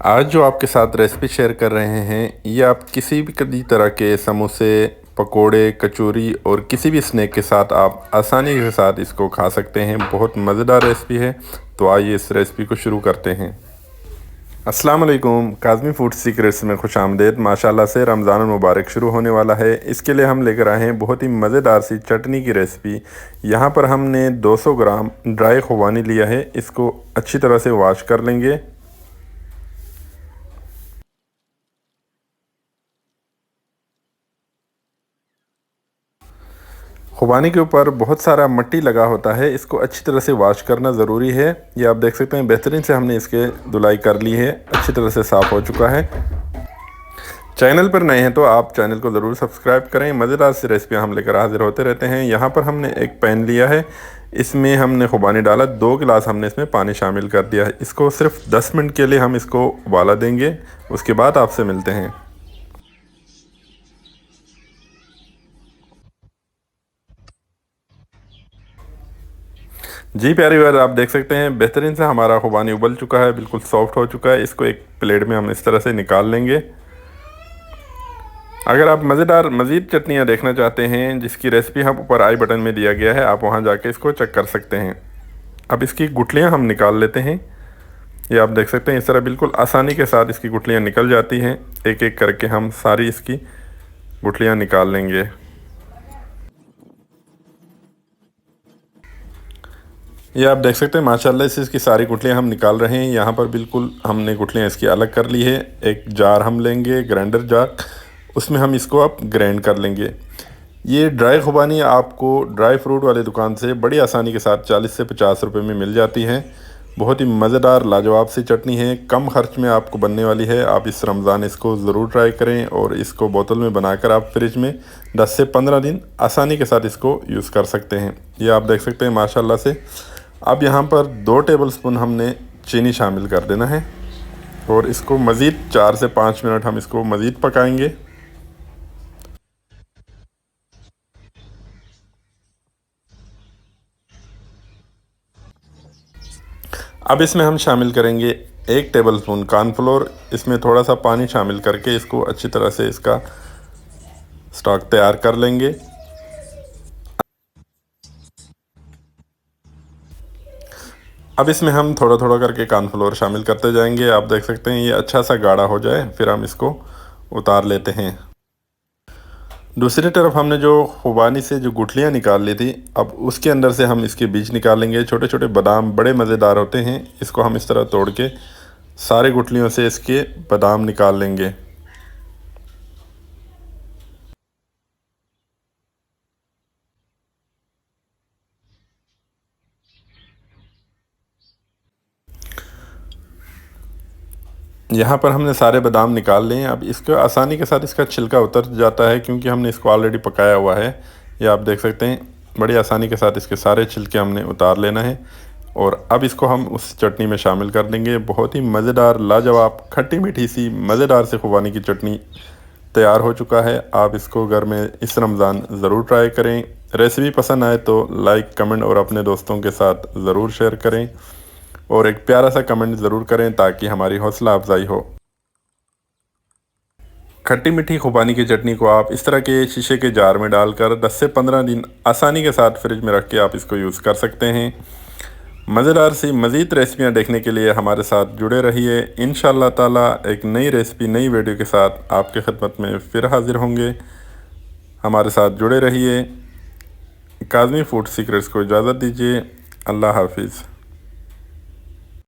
आज जो आपके साथ रेसिपी शेयर कर रहे हैं ये आप किसी भी कभी तरह के समोसे, पकोड़े, कचौरी और किसी भी स्नैक के साथ आप आसानी के साथ इसको खा सकते हैं। बहुत मज़ेदार रेसिपी है। तो आइए इस रेसिपी को शुरू करते हैं। अस्सलाम वालेकुम, काज़मी फूड सीक्रेट्स में खुश आमदेद। माशाल्लाह से रमज़ान मुबारक शुरू होने वाला है। इसके लिए हम लेकर आए हैं बहुत ही मज़ेदार सी चटनी की रेसिपी। यहाँ पर हमने 200 ग्राम ड्राई खुबानी लिया है। इसको अच्छी तरह से वॉश कर लेंगे। खुबानी के ऊपर बहुत सारा मिट्टी लगा होता है, इसको अच्छी तरह से वॉश करना ज़रूरी है। ये आप देख सकते हैं बेहतरीन से हमने इसके धुलाई कर ली है, अच्छी तरह से साफ़ हो चुका है। चैनल पर नए हैं तो आप चैनल को ज़रूर सब्सक्राइब करें। मज़ेदार सी रेसिपियाँ हम लेकर हाजिर होते रहते हैं। यहाँ पर हमने एक पैन लिया है, इसमें हमने खुबानी डाला, 2 गिलास हमने इसमें पानी शामिल कर दिया है। इसको सिर्फ 10 मिनट के लिए हम इसको उबाला देंगे, उसके बाद आपसे मिलते हैं। जी प्यारी व्यूअर, आप देख सकते हैं बेहतरीन से हमारा खुबानी उबल चुका है, बिल्कुल सॉफ्ट हो चुका है। इसको एक प्लेट में हम इस तरह से निकाल लेंगे। अगर आप मज़ेदार मज़ीद चटनियाँ देखना चाहते हैं जिसकी रेसिपी हम ऊपर आई बटन में दिया गया है, आप वहां जाके इसको चेक कर सकते हैं। अब इसकी गुठलियाँ हम निकाल लेते हैं। ये आप देख सकते हैं इस तरह बिल्कुल आसानी के साथ इसकी गुठलियाँ निकल जाती हैं। एक एक करके हम सारी इसकी गुठलियाँ निकाल लेंगे। ये आप देख सकते हैं माशाल्लाह से इसकी सारी गुठलियाँ हम निकाल रहे हैं। यहाँ पर बिल्कुल हमने गुठलियाँ इसकी अलग कर ली है। एक जार हम लेंगे, ग्राइंडर जार, उसमें हम इसको अब ग्राइंड कर लेंगे। ये ड्राई खुबानी आपको ड्राई फ्रूट वाली दुकान से बड़ी आसानी के साथ 40 से 50 रुपए में मिल जाती है। बहुत ही मज़ेदार लाजवाब सी चटनी है, कम खर्च में आपको बनने वाली है। आप इस रमज़ान इसको ज़रूर ट्राई करें और इसको बोतल में बनाकर आप फ्रिज में 10 से 15 दिन आसानी के साथ इसको यूज़ कर सकते हैं। ये आप देख सकते हैं माशाल्लाह से। अब यहाँ पर 2 टेबलस्पून हमने चीनी शामिल कर देना है और इसको मज़ीद 4 से 5 मिनट हम इसको मज़ीद पकाएंगे। अब इसमें हम शामिल करेंगे 1 टेबलस्पून कॉर्नफ्लोर। इसमें थोड़ा सा पानी शामिल करके इसको अच्छी तरह से इसका स्टॉक तैयार कर लेंगे। अब इसमें हम थोड़ा थोड़ा करके कॉर्नफ्लोर शामिल करते जाएंगे। आप देख सकते हैं ये अच्छा सा गाढ़ा हो जाए फिर हम इसको उतार लेते हैं। दूसरी तरफ हमने जो खुबानी से जो गुठलियाँ निकाल ली थी, अब उसके अंदर से हम इसके बीज निकालेंगे। छोटे छोटे बादाम बड़े मज़ेदार होते हैं, इसको हम इस तरह तोड़ के सारे गुठलियों से इसके बादाम निकाल लेंगे। यहाँ पर हमने सारे बादाम निकाल लिए हैं। अब इसको आसानी के साथ इसका छिलका उतर जाता है क्योंकि हमने इसको ऑलरेडी पकाया हुआ है। ये आप देख सकते हैं बड़ी आसानी के साथ इसके सारे छिलके हमने उतार लेना है और अब इसको हम उस चटनी में शामिल कर देंगे। बहुत ही मज़ेदार लाजवाब खट्टी मीठी सी मज़ेदार से खुबानी की चटनी तैयार हो चुका है। आप इसको घर में इस रमज़ान ज़रूर ट्राई करें। रेसिपी पसंद आए तो लाइक, कमेंट और अपने दोस्तों के साथ ज़रूर शेयर करें और एक प्यारा सा कमेंट ज़रूर करें ताकि हमारी हौसला अफजाई हो। खट्टी मीठी खुबानी की चटनी को आप इस तरह के शीशे के जार में डालकर 10 से 15 दिन आसानी के साथ फ्रिज में रख के आप इसको यूज़ कर सकते हैं। मज़ेदार सी मज़ीद रेसिपियाँ देखने के लिए हमारे साथ जुड़े रहिए। इंशाअल्लाह ताला एक नई रेसिपी नई वीडियो के साथ आपके खिदमत में फिर हाज़िर होंगे। हमारे साथ जुड़े रहिए। काज़मी फूड सीक्रेट्स को इजाज़त दीजिए। अल्लाह हाफिज़।